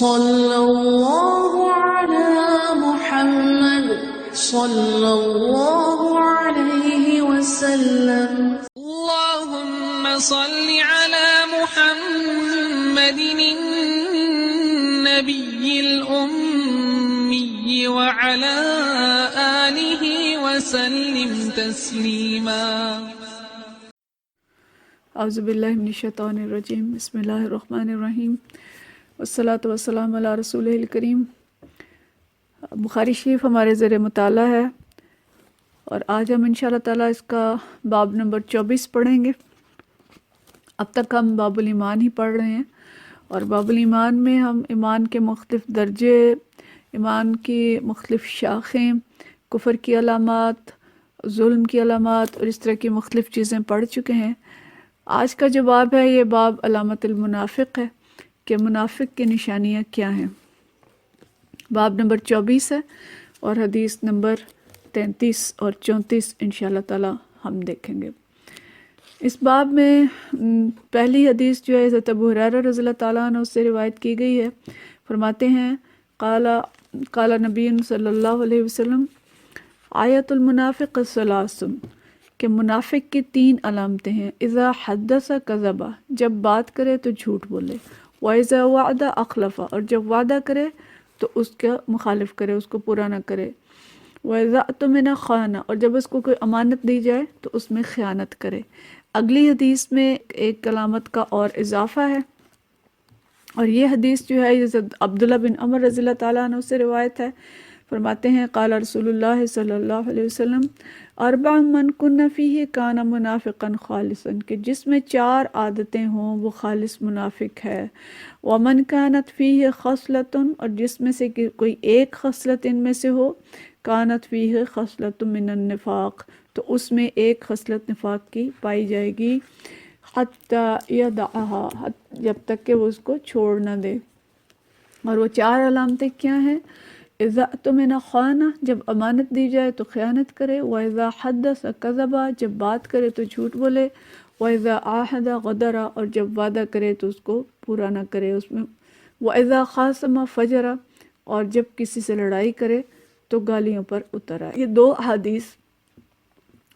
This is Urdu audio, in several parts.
صلی اللہ علی محمد صلی اللہ علیہ وسلم. اللهم صل على محمد النبي الأمي وعلى آله وسلم تسليما. اعوذ باللہ من الشیطان الرجیم. بسم اللہ الرحمن الرحیم والصلاة والسلام علی رسول الکریم. بخاری شریف ہمارے زیر مطالعہ ہے اور آج ہم انشاءاللہ تعالیٰ اس کا باب نمبر 24 پڑھیں گے. اب تک ہم باب الایمان ہی پڑھ رہے ہیں اور باب الایمان میں ہم ایمان کے مختلف درجے، ایمان کی مختلف شاخیں، کفر کی علامات، ظلم کی علامات اور اس طرح کی مختلف چیزیں پڑھ چکے ہیں. آج کا جو باب ہے یہ باب علامت المنافق ہے کہ منافق کی نشانیاں کیا ہیں. باب نمبر 24 ہے اور حدیث نمبر 33 اور 34 انشاءاللہ تعالی ہم دیکھیں گے. اس باب میں پہلی حدیث جو ہے حضرت ابو ہریرہ رضی اللہ تعالیٰ عنہ سے روایت کی گئی ہے. فرماتے ہیں قال نبی صلی اللہ علیہ وسلم آیت المنافق ثلاث، کہ منافق کی 3 علامتیں ہیں. اذا حدث کذب، جب بات کرے تو جھوٹ بولے. واذا وعد اخلف، اور جب وعدہ کرے تو اس کا مخالف کرے، اس کو پورا نہ کرے. واذا اؤتمن خان، اور جب اس کو کوئی امانت دی جائے تو اس میں خیانت کرے. اگلی حدیث میں ایک علامت کا اور اضافہ ہے اور یہ حدیث جو ہے عبداللہ بن عمر رضی اللہ تعالیٰ عنہ سے روایت ہے. فرماتے ہیں قال رسول اللہ صلی اللہ علیہ وسلم 4 من کن فیہ کان منافقا خالصا، کہ جس میں 4 عادتیں ہوں وہ خالص منافق ہے. ومن کانت فیہ خصلۃ، اور جس میں سے کوئی ایک خصلت ان میں سے ہو، کانت فیہ خصلۃ من النفاق، تو اس میں ایک خصلت نفاق کی پائی جائے گی. حتی یدعہا، جب تک کہ وہ اس کو چھوڑ نہ دے. اور وہ 4 علامتیں کیا ہیں؟ اذا اؤتمن خان، جب امانت دی جائے تو خیانت کرے. واذا حدث کذب، جب بات کرے تو جھوٹ بولے. واذا عاہد غدر، اور جب وعدہ کرے تو اس کو پورا نہ کرے اس میں. واذا خاصم فجر، اور جب کسی سے لڑائی کرے تو گالیوں پر اتر آئے. یہ 2 احادیث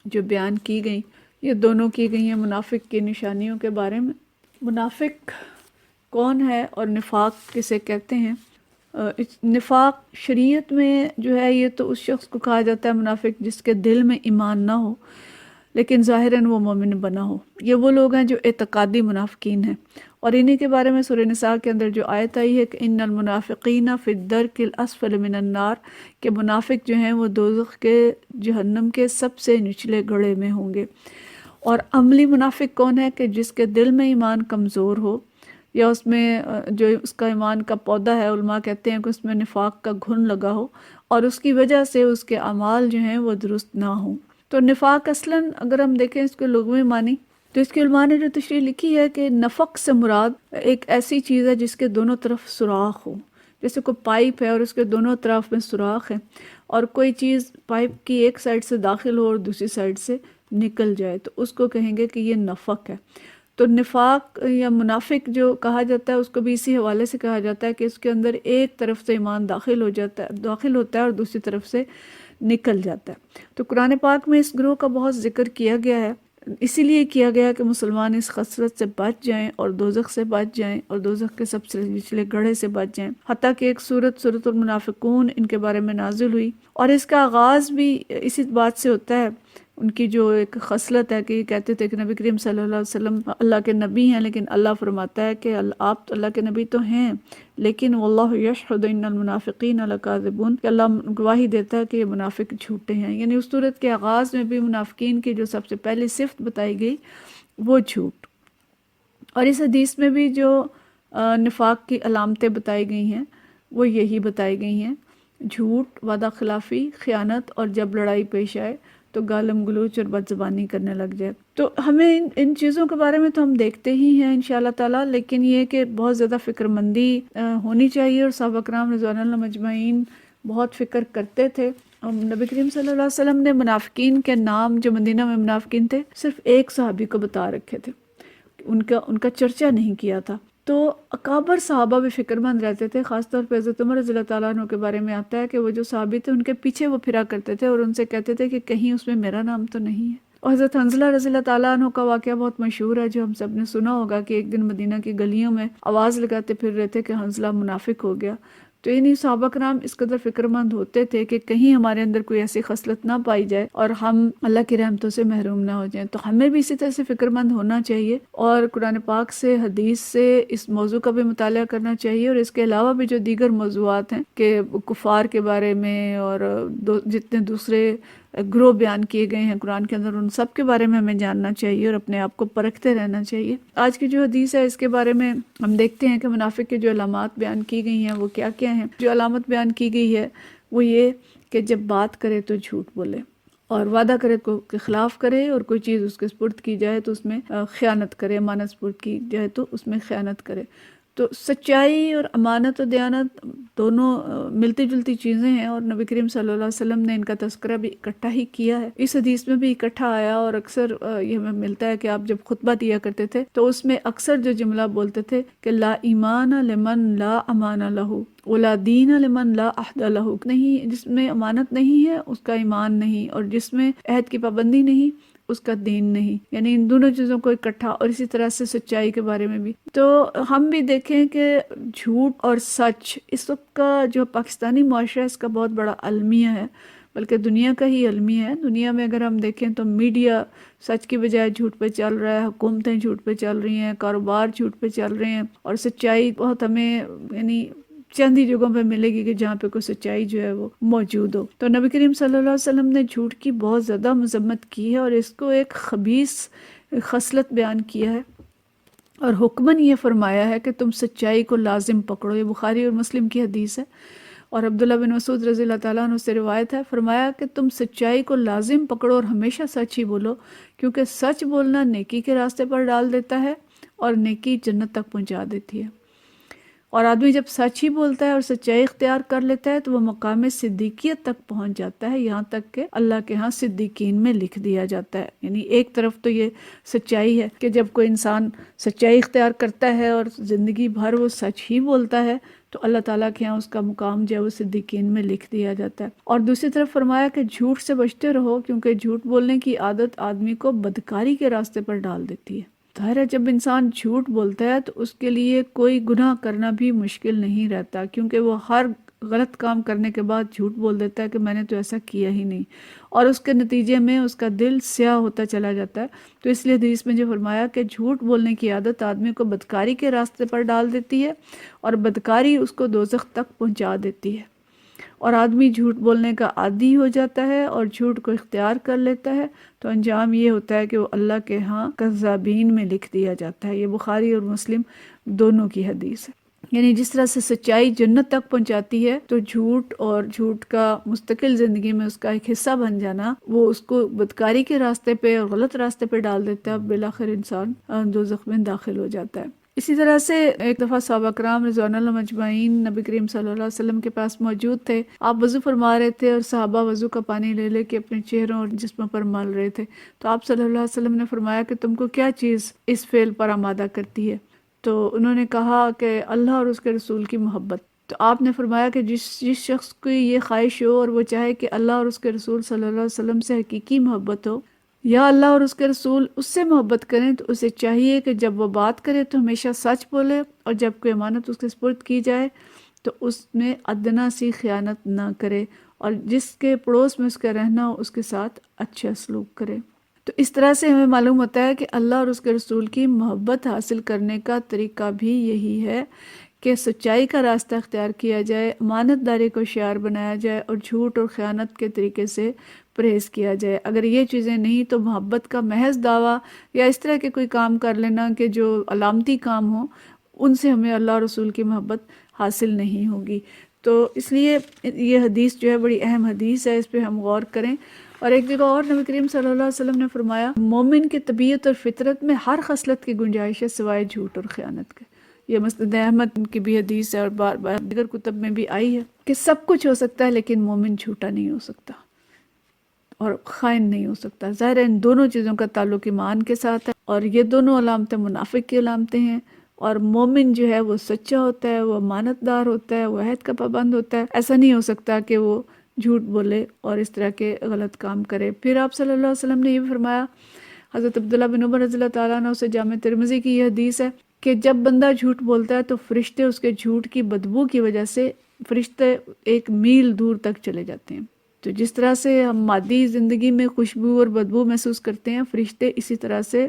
جو بیان کی گئیں یہ دونوں کی گئی ہیں منافق کی نشانیوں کے بارے میں. منافق کون ہے اور نفاق کسے کہتے ہیں؟ نفاق شریعت میں جو ہے یہ تو اس شخص کو کہا جاتا ہے منافق جس کے دل میں ایمان نہ ہو لیکن ظاہراً وہ مومن بنا ہو. یہ وہ لوگ ہیں جو اعتقادی منافقین ہیں اور انہی کے بارے میں سورہ نساء کے اندر جو آیت آئی ہے کہ ان المنافقین فی الدرک الاسفل من النار، کہ منافق جو ہیں وہ دوزخ کے جہنم کے سب سے نچلے گڑھے میں ہوں گے. اور عملی منافق کون ہے؟ کہ جس کے دل میں ایمان کمزور ہو یا اس میں جو اس کا ایمان کا پودا ہے، علماء کہتے ہیں کہ اس میں نفاق کا گھن لگا ہو اور اس کی وجہ سے اس کے اعمال جو ہیں وہ درست نہ ہوں. تو نفاق اصلاً اگر ہم دیکھیں اس کے لغوی معنی تو اس کی علماء نے جو تشریح لکھی ہے کہ نفق سے مراد ایک ایسی چیز ہے جس کے دونوں طرف سوراخ ہو. جیسے کوئی پائپ ہے اور اس کے دونوں طرف میں سوراخ ہے اور کوئی چیز پائپ کی ایک سائڈ سے داخل ہو اور دوسری سائڈ سے نکل جائے تو اس کو کہیں گے کہ یہ نفق ہے. تو نفاق یا منافق جو کہا جاتا ہے اس کو بھی اسی حوالے سے کہا جاتا ہے کہ اس کے اندر ایک طرف سے ایمان داخل ہوتا ہے اور دوسری طرف سے نکل جاتا ہے. تو قرآن پاک میں اس گروہ کا بہت ذکر کیا گیا ہے، اسی لیے کیا گیا کہ مسلمان اس خصلت سے بچ جائیں اور دوزخ سے بچ جائیں اور دوزخ کے سب سے نچلے گڑھے سے بچ جائیں. حتیٰ کہ ایک سورۃ المنافقون ان کے بارے میں نازل ہوئی اور اس کا آغاز بھی اسی بات سے ہوتا ہے. ان کی جو ایک خصلت ہے کہ یہ کہتے تھے کہ نبی کریم صلی اللہ علیہ وسلم اللہ کے نبی ہیں، لیکن اللہ فرماتا ہے کہ آپ تو اللہ کے نبی تو ہیں لیکن واللہ یشہد ان المنافقین لکاذبون، کہ اللہ گواہی دیتا ہے کہ یہ منافق جھوٹے ہیں. یعنی اس صورت کے آغاز میں بھی منافقین کی جو سب سے پہلی صفت بتائی گئی وہ جھوٹ. اور اس حدیث میں بھی جو نفاق کی علامتیں بتائی گئی ہیں وہ یہی بتائی گئی ہیں: جھوٹ، وعدہ خلافی، خیانت، اور جب لڑائی پیش آئے تو گالم گلوچ اور بد زبانی کرنے لگ جائے. تو ہمیں ان چیزوں کے بارے میں تو ہم دیکھتے ہی ہیں انشاءاللہ تعالیٰ، لیکن یہ کہ بہت زیادہ فکر مندی ہونی چاہیے اور صحابہ کرام رضوان اللہ مجمعین بہت فکر کرتے تھے. نبی کریم صلی اللہ علیہ وسلم نے منافقین کے نام جو مدینہ میں منافقین تھے صرف ایک صحابی کو بتا رکھے تھے، ان کا چرچا نہیں کیا تھا. تو اکابر صحابہ بھی فکر مند رہتے تھے. خاص طور پہ حضرت عمر رضی اللہ تعالیٰ عنہ کے بارے میں آتا ہے کہ وہ جو صحابی تھے ان کے پیچھے وہ پھرا کرتے تھے اور ان سے کہتے تھے کہ کہیں اس میں میرا نام تو نہیں ہے. اور حضرت حنظلہ رضی اللہ تعالیٰ عنہ کا واقعہ بہت مشہور ہے جو ہم سب نے سنا ہوگا کہ ایک دن مدینہ کی گلیوں میں آواز لگاتے پھر رہے تھے کہ حنظلہ منافق ہو گیا. تو انہی صحابہ کرام اس قدر فکر مند ہوتے تھے کہ کہیں ہمارے اندر کوئی ایسی خصلت نہ پائی جائے اور ہم اللہ کی رحمتوں سے محروم نہ ہو جائیں. تو ہمیں بھی اسی طرح سے فکر مند ہونا چاہیے اور قرآن پاک سے حدیث سے اس موضوع کا بھی مطالعہ کرنا چاہیے. اور اس کے علاوہ بھی جو دیگر موضوعات ہیں کہ کفار کے بارے میں اور جتنے دوسرے گروہ بیان کیے گئے ہیں قرآن کے اندر ان سب کے بارے میں ہمیں جاننا چاہیے اور اپنے آپ کو پرکھتے رہنا چاہیے. آج کی جو حدیث ہے اس کے بارے میں ہم دیکھتے ہیں کہ منافق کے جو علامات بیان کی گئی ہیں وہ کیا کیا ہیں. جو علامت بیان کی گئی ہے وہ یہ کہ جب بات کرے تو جھوٹ بولے اور وعدہ کرے تو کے خلاف کرے اور کوئی چیز اس کے سپرد کی جائے تو اس میں خیانت کرے، امانت سپرد کی جائے تو اس میں خیانت کرے. تو سچائی اور امانت و دیانت دونوں ملتی جلتی چیزیں ہیں اور نبی کریم صلی اللہ علیہ وسلم نے ان کا تذکرہ بھی اکٹھا ہی کیا ہے. اس حدیث میں بھی اکٹھا آیا اور اکثر یہ ہمیں ملتا ہے کہ آپ جب خطبہ دیا کرتے تھے تو اس میں اکثر جو جملہ بولتے تھے کہ لا ایمان لمن لا امان لہ ولا دین لمن لا عہد لہ. نہیں، جس میں امانت نہیں ہے اس کا ایمان نہیں، اور جس میں عہد کی پابندی نہیں اس کا دین نہیں. یعنی ان دونوں چیزوں کو اکٹھا. اور اسی طرح سے سچائی کے بارے میں بھی تو ہم بھی دیکھیں کہ جھوٹ اور سچ اس وقت کا جو پاکستانی معاشرہ اس کا بہت بڑا المیہ ہے، بلکہ دنیا کا ہی المیہ ہے. دنیا میں اگر ہم دیکھیں تو میڈیا سچ کی بجائے جھوٹ پہ چل رہا ہے، حکومتیں جھوٹ پہ چل رہی ہیں، کاروبار جھوٹ پہ چل رہے ہیں، اور سچائی بہت ہمیں یعنی چند ہی جگہوں پہ ملے گی کہ جہاں پہ کوئی سچائی جو ہے وہ موجود ہو. تو نبی کریم صلی اللہ علیہ وسلم نے جھوٹ کی بہت زیادہ مذمت کی ہے اور اس کو ایک خبیث خصلت بیان کیا ہے اور حکماً یہ فرمایا ہے کہ تم سچائی کو لازم پکڑو. یہ بخاری اور مسلم کی حدیث ہے اور عبداللہ بن مسعود رضی اللہ تعالیٰ عنہ سے روایت ہے. فرمایا کہ تم سچائی کو لازم پکڑو اور ہمیشہ سچ ہی بولو، کیونکہ سچ بولنا نیکی کے راستے پر ڈال دیتا ہے اور نیکی جنت تک پہنچا دیتی ہے. اور آدمی جب سچ ہی بولتا ہے اور سچائی اختیار کر لیتا ہے تو وہ مقام صدیقیت تک پہنچ جاتا ہے، یہاں تک کہ اللہ کے ہاں صدیقین میں لکھ دیا جاتا ہے. یعنی ایک طرف تو یہ سچائی ہے کہ جب کوئی انسان سچائی اختیار کرتا ہے اور زندگی بھر وہ سچ ہی بولتا ہے تو اللہ تعالیٰ کے ہاں اس کا مقام جو ہے وہ صدیقین میں لکھ دیا جاتا ہے. اور دوسری طرف فرمایا کہ جھوٹ سے بچتے رہو، کیونکہ جھوٹ بولنے کی عادت آدمی کو بدکاری کے راستے پر ڈال دیتی ہے. ظاہر ہے جب انسان جھوٹ بولتا ہے تو اس کے لیے کوئی گناہ کرنا بھی مشکل نہیں رہتا، کیونکہ وہ ہر غلط کام کرنے کے بعد جھوٹ بول دیتا ہے کہ میں نے تو ایسا کیا ہی نہیں، اور اس کے نتیجے میں اس کا دل سیاہ ہوتا چلا جاتا ہے. تو اس لیے حدیث میں جو فرمایا کہ جھوٹ بولنے کی عادت آدمی کو بدکاری کے راستے پر ڈال دیتی ہے اور بدکاری اس کو دوزخ تک پہنچا دیتی ہے، اور آدمی جھوٹ بولنے کا عادی ہو جاتا ہے اور جھوٹ کو اختیار کر لیتا ہے تو انجام یہ ہوتا ہے کہ وہ اللہ کے ہاں کذابین میں لکھ دیا جاتا ہے. یہ بخاری اور مسلم دونوں کی حدیث ہے. یعنی جس طرح سے سچائی جنت تک پہنچاتی ہے تو جھوٹ اور جھوٹ کا مستقل زندگی میں اس کا ایک حصہ بن جانا وہ اس کو بدکاری کے راستے پہ اور غلط راستے پہ ڈال دیتا ہے، بالآخر انسان دوزخ میں داخل ہو جاتا ہے. اسی طرح سے ایک دفعہ صحابہ کرام رضوان اللہ مجمعین نبی کریم صلی اللہ علیہ وسلم کے پاس موجود تھے. آپ وضو فرما رہے تھے اور صحابہ وضو کا پانی لے لے کے اپنے چہروں اور جسموں پر مل رہے تھے. تو آپ صلی اللہ علیہ وسلم نے فرمایا کہ تم کو کیا چیز اس فعل پر آمادہ کرتی ہے؟ تو انہوں نے کہا کہ اللہ اور اس کے رسول کی محبت. تو آپ نے فرمایا کہ جس شخص کو یہ خواہش ہو اور وہ چاہے کہ اللہ اور اس کے رسول صلی اللہ علیہ وسلم سے حقیقی محبت ہو یا اللہ اور اس کے رسول اس سے محبت کریں تو اسے چاہیے کہ جب وہ بات کرے تو ہمیشہ سچ بولے، اور جب کوئی امانت اس کے سپرد کی جائے تو اس میں ادنا سی خیانت نہ کرے، اور جس کے پڑوس میں اس کا رہنا ہو اس کے ساتھ اچھا سلوک کرے. تو اس طرح سے ہمیں معلوم ہوتا ہے کہ اللہ اور اس کے رسول کی محبت حاصل کرنے کا طریقہ بھی یہی ہے کہ سچائی کا راستہ اختیار کیا جائے، امانت داری کو شعار بنایا جائے اور جھوٹ اور خیانت کے طریقے سے پرہیز کیا جائے. اگر یہ چیزیں نہیں تو محبت کا محض دعویٰ یا اس طرح کے کوئی کام کر لینا کہ جو علامتی کام ہوں ان سے ہمیں اللہ اور رسول کی محبت حاصل نہیں ہوگی. تو اس لیے یہ حدیث جو ہے بڑی اہم حدیث ہے، اس پہ ہم غور کریں. اور ایک جگہ اور نبی کریم صلی اللہ علیہ وسلم نے فرمایا مومن کی طبیعت اور فطرت میں ہر خصلت کی گنجائش ہے سوائے جھوٹ اور خیانت کے. یہ مسند احمد کی بھی حدیث ہے اور بار بار دیگر کتب میں بھی آئی ہے کہ سب کچھ ہو سکتا ہے لیکن مومن جھوٹا نہیں ہو سکتا اور خائن نہیں ہو سکتا. ظاہر ہے ان دونوں چیزوں کا تعلق ایمان کے ساتھ ہے اور یہ دونوں علامتیں منافق کی علامتیں ہیں. اور مومن جو ہے وہ سچا ہوتا ہے، وہ امانت دار ہوتا ہے، وہ عہد کا پابند ہوتا ہے. ایسا نہیں ہو سکتا کہ وہ جھوٹ بولے اور اس طرح کے غلط کام کرے. پھر آپ صلی اللہ علیہ وسلم نے یہ بھی فرمایا، حضرت عبداللہ بن عمر رضی اللہ تعالیٰ عنہ سے جامع ترمذی کی یہ حدیث ہے کہ جب بندہ جھوٹ بولتا ہے تو فرشتے اس کے جھوٹ کی بدبو کی وجہ سے فرشتے 1 میل دور تک چلے جاتے ہیں. تو جس طرح سے ہم مادی زندگی میں خوشبو اور بدبو محسوس کرتے ہیں، فرشتے اسی طرح سے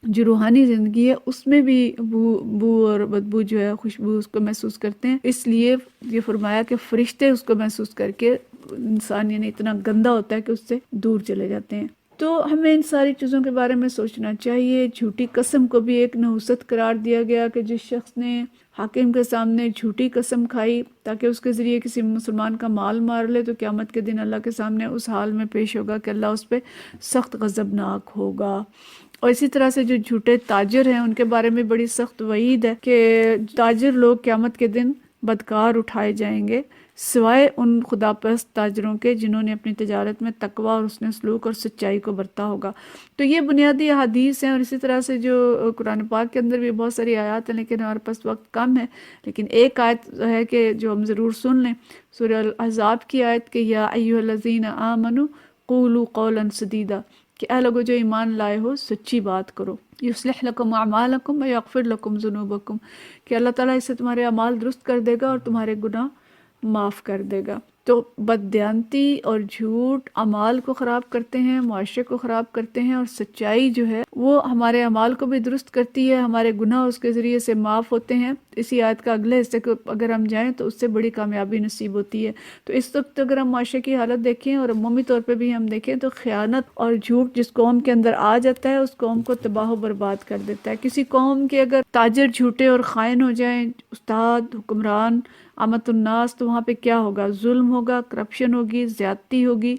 جو روحانی زندگی ہے اس میں بھی بو اور بدبو جو ہے، خوشبو اس کو محسوس کرتے ہیں. اس لیے یہ فرمایا کہ فرشتے اس کو محسوس کر کے انسان یعنی اتنا گندا ہوتا ہے کہ اس سے دور چلے جاتے ہیں. تو ہمیں ان ساری چیزوں کے بارے میں سوچنا چاہیے. جھوٹی قسم کو بھی ایک نحوست قرار دیا گیا کہ جس شخص نے حاکم کے سامنے جھوٹی قسم کھائی تاکہ اس کے ذریعے کسی مسلمان کا مال مار لے تو قیامت کے دن اللہ کے سامنے اس حال میں پیش ہوگا کہ اللہ اس پہ سخت غضبناک ہوگا. اور اسی طرح سے جو جھوٹے تاجر ہیں ان کے بارے میں بڑی سخت وعید ہے کہ تاجر لوگ قیامت کے دن بدکار اٹھائے جائیں گے سوائے ان خدا پرست تاجروں کے جنہوں نے اپنی تجارت میں تقوی اور حسن سلوک اور سچائی کو برتا ہوگا. تو یہ بنیادی احادیث ہیں. اور اسی طرح سے جو قرآن پاک کے اندر بھی بہت ساری آیات ہیں لیکن ہمارے پاس وقت کم ہے، لیکن ایک آیت ہے کہ جو ہم ضرور سن لیں، سورہ الاحزاب کی آیت کہ یا ایھا الذین آمنوا قولوا قولا سدیدا، کہ اے لوگو جو ایمان لائے ہو سچی بات کرو. یصلح لکم اعمالکم ویغفر لکم ذنوبکم، کہ اللہ تعالیٰ اس سے تمہارے اعمال درست کر دے گا اور تمہارے گناہ معاف کر دے گا. تو بددیانتی اور جھوٹ اعمال کو خراب کرتے ہیں، معاشرے کو خراب کرتے ہیں، اور سچائی جو ہے وہ ہمارے اعمال کو بھی درست کرتی ہے، ہمارے گناہ اس کے ذریعے سے معاف ہوتے ہیں. اسی آیت کا اگلے حصے کو اگر ہم جائیں تو اس سے بڑی کامیابی نصیب ہوتی ہے. تو اس وقت اگر ہم معاشرے کی حالت دیکھیں اور عمومی طور پہ بھی ہم دیکھیں تو خیانت اور جھوٹ جس قوم کے اندر آ جاتا ہے اس قوم کو تباہ و برباد کر دیتا ہے. کسی قوم کے اگر تاجر جھوٹے اور خائن ہو جائیں، استاد، حکمران، عامت الناس، تو وہاں پہ کیا ہوگا؟ ظلم ہوگا، کرپشن ہوگی، زیادتی ہوگی،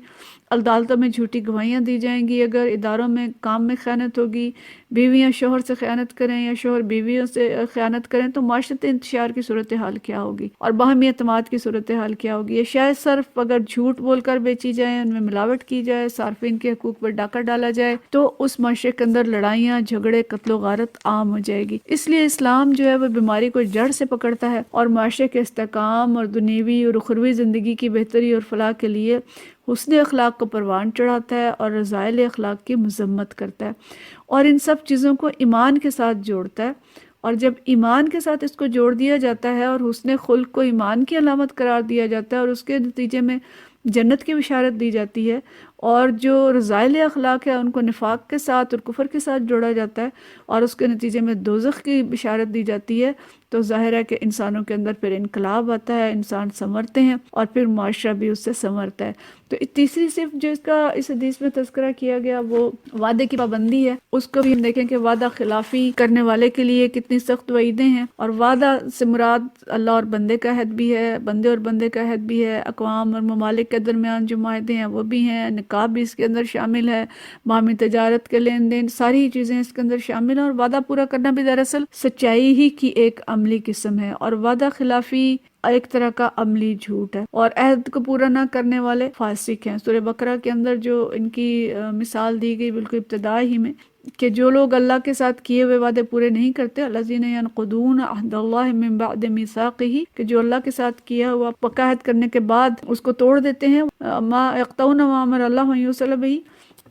عدالتوں میں جھوٹی گواہیاں دی جائیں گی، اگر اداروں میں کام میں خیانت ہوگی، بیویاں شوہر سے خیانت کریں یا شوہر بیویوں سے خیانت کریں تو معاشرتی انتشار کی صورتحال کیا ہوگی اور باہمی اعتماد کی صورتحال کیا ہوگی. یہ شاید صرف اگر جھوٹ بول کر بیچی جائیں، ان میں ملاوٹ کی جائے، صارفین کے حقوق پر ڈاکہ ڈالا جائے تو اس معاشرے کے اندر لڑائیاں، جھگڑے، قتل و غارت عام ہو جائے گی. اس لیے اسلام جو ہے وہ بیماری کو جڑ سے پکڑتا ہے اور معاشرے کے استحکام اور دنیوی اور اخروی زندگی کی بہتری اور فلاح کے لیے حسن اخلاق کو پروان چڑھاتا ہے اور رذائل اخلاق کی مذمت کرتا ہے اور ان سب چیزوں کو ایمان کے ساتھ جوڑتا ہے. اور جب ایمان کے ساتھ اس کو جوڑ دیا جاتا ہے اور حسن خلق کو ایمان کی علامت قرار دیا جاتا ہے اور اس کے نتیجے میں جنت کی بشارت دی جاتی ہے، اور جو رذائل اخلاق ہے ان کو نفاق کے ساتھ اور کفر کے ساتھ جوڑا جاتا ہے اور اس کے نتیجے میں دوزخ کی بشارت دی جاتی ہے، تو ظاہر ہے کہ انسانوں کے اندر پھر انقلاب آتا ہے، انسان سنورتے ہیں اور پھر معاشرہ بھی اس سے سنورتا ہے. تو تیسری صرف جو اس حدیث میں تذکرہ کیا گیا وہ وعدے کی پابندی ہے. اس کو بھی ہم دیکھیں کہ وعدہ خلافی کرنے والے کے لیے کتنی سخت وعیدیں ہیں. اور وعدہ سے مراد اللہ اور بندے کا عہد بھی ہے، بندے اور بندے کا عہد بھی ہے، اقوام اور ممالک کے درمیان جو معاہدے ہیں وہ بھی ہیں، نکاح بھی اس کے اندر شامل ہے، باہمی تجارت کے لین دین، ساری چیزیں اس کے اندر شامل ہیں. اور وعدہ پورا کرنا بھی دراصل سچائی ہی کی ایک عملی قسم ہے، اور وعدہ خلافی ایک طرح کا عملی جھوٹ ہے، اور عہد کو پورا نہ کرنے والے فاسق ہیں. سورہ بقرہ کے اندر جو ان کی مثال دی گئی بالکل ابتدا ہی میں کہ جو لوگ اللہ کے ساتھ کیے ہوئے وعدے پورے نہیں کرتے، الذین ینقضون عہد اللہ من بعد میثاقہ، کہ جو اللہ کے ساتھ کیا ہوا پکا عہد کرنے کے بعد اس کو توڑ دیتے ہیں، ما یقطعون ما امر اللہ ان یوصل بہ،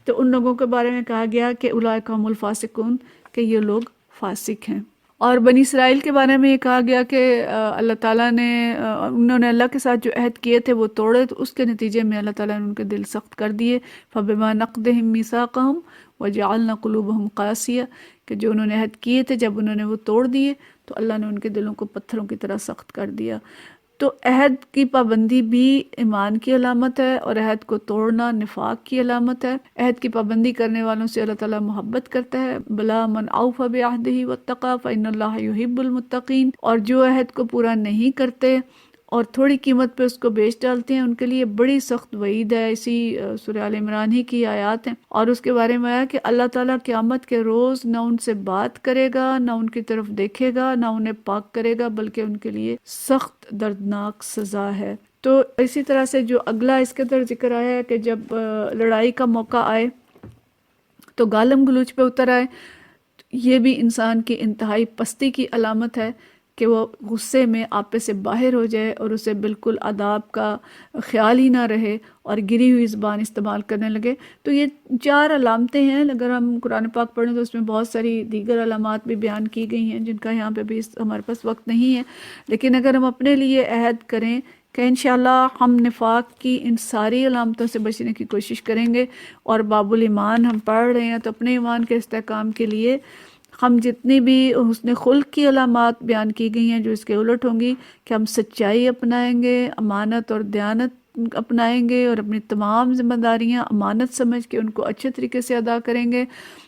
تو ان لوگوں کے بارے میں کہا گیا کہ اولئک هم الفاسقون، کہ یہ لوگ فاسق ہیں. اور بنی اسرائیل کے بارے میں یہ کہا گیا کہ اللہ تعالیٰ نے انہوں نے اللہ کے ساتھ جو عہد کیے تھے وہ توڑے، تو اس کے نتیجے میں اللہ تعالیٰ نے ان کے دل سخت کر دیے. فَبِمَا نَقْضِهِمْ مِيثَاقَهُمْ وَجَعَلْنَا قُلُوبَهُمْ قَاسِيَةً، کہ جو انہوں نے عہد کیے تھے جب انہوں نے وہ توڑ دیے تو اللہ نے ان کے دلوں کو پتھروں کی طرح سخت کر دیا. تو عہد کی پابندی بھی ایمان کی علامت ہے اور عہد کو توڑنا نفاق کی علامت ہے. عہد کی پابندی کرنے والوں سے اللہ تعالیٰ محبت کرتا ہے. بلا من اوفى بعہدہ واتقى فإن اللہ يحب المتقین، اور جو عہد کو پورا نہیں کرتے اور تھوڑی قیمت پہ اس کو بیچ ڈالتے ہیں ان کے لیے بڑی سخت وعید ہے. اسی سورہ آل عمران ہی کی آیات ہیں، اور اس کے بارے میں آیا کہ اللہ تعالیٰ قیامت کے روز نہ ان سے بات کرے گا، نہ ان کی طرف دیکھے گا، نہ انہیں پاک کرے گا، بلکہ ان کے لیے سخت دردناک سزا ہے. تو اسی طرح سے جو اگلا اس کے اندر ذکر آیا ہے کہ جب لڑائی کا موقع آئے تو گالم گلوچ پہ اتر آئے. یہ بھی انسان کی انتہائی پستی کی علامت ہے کہ وہ غصے میں آپے سے باہر ہو جائے اور اسے بالکل آداب کا خیال ہی نہ رہے اور گری ہوئی زبان استعمال کرنے لگے۔ تو یہ 4 علامتیں ہیں۔ اگر ہم قرآن پاک پڑھیں تو اس میں بہت ساری دیگر علامات بھی بیان کی گئی ہیں جن کا یہاں پہ بھی ہمارے پاس وقت نہیں ہے، لیکن اگر ہم اپنے لیے عہد کریں کہ انشاءاللہ ہم نفاق کی ان ساری علامتوں سے بچنے کی کوشش کریں گے، اور باب الایمان ہم پڑھ رہے ہیں تو اپنے ایمان کے استحکام کے لیے ہم جتنی بھی حسن خلق کی علامات بیان کی گئی ہیں جو اس کے الٹ ہوں گی، کہ ہم سچائی اپنائیں گے، امانت اور دیانت اپنائیں گے، اور اپنی تمام ذمہ داریاں امانت سمجھ کے ان کو اچھے طریقے سے ادا کریں گے،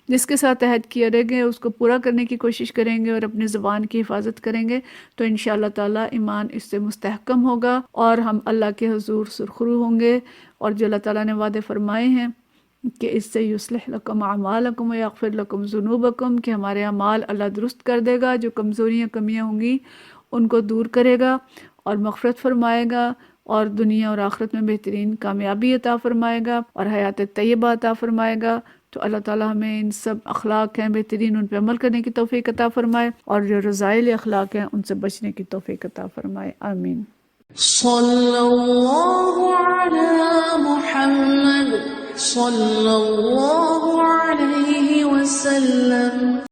جس کے ساتھ عہد کیا رہے گے اس کو پورا کرنے کی کوشش کریں گے، اور اپنی زبان کی حفاظت کریں گے، تو انشاءاللہ تعالی ایمان اس سے مستحکم ہوگا اور ہم اللہ کے حضور سرخرو ہوں گے۔ اور جو اللہ تعالیٰ نے وعدے فرمائے ہیں کہ اس سے یصلح لکم اعمالکم ویغفر لکم ذنوبکم، کہ ہمارے اعمال اللہ درست کر دے گا، جو کمزوریاں کمیاں ہوں گی ان کو دور کرے گا اور مغفرت فرمائے گا، اور دنیا اور آخرت میں بہترین کامیابی عطا فرمائے گا اور حیات طیبہ عطا فرمائے گا۔ تو اللہ تعالیٰ ہمیں ان سب اخلاق ہیں بہترین ان پہ عمل کرنے کی توفیق عطا فرمائے، اور جو رذائل اخلاق ہیں ان سے بچنے کی توفیق عطا فرمائے، آمین۔ صلی اللہ علی محمد صلی اللہ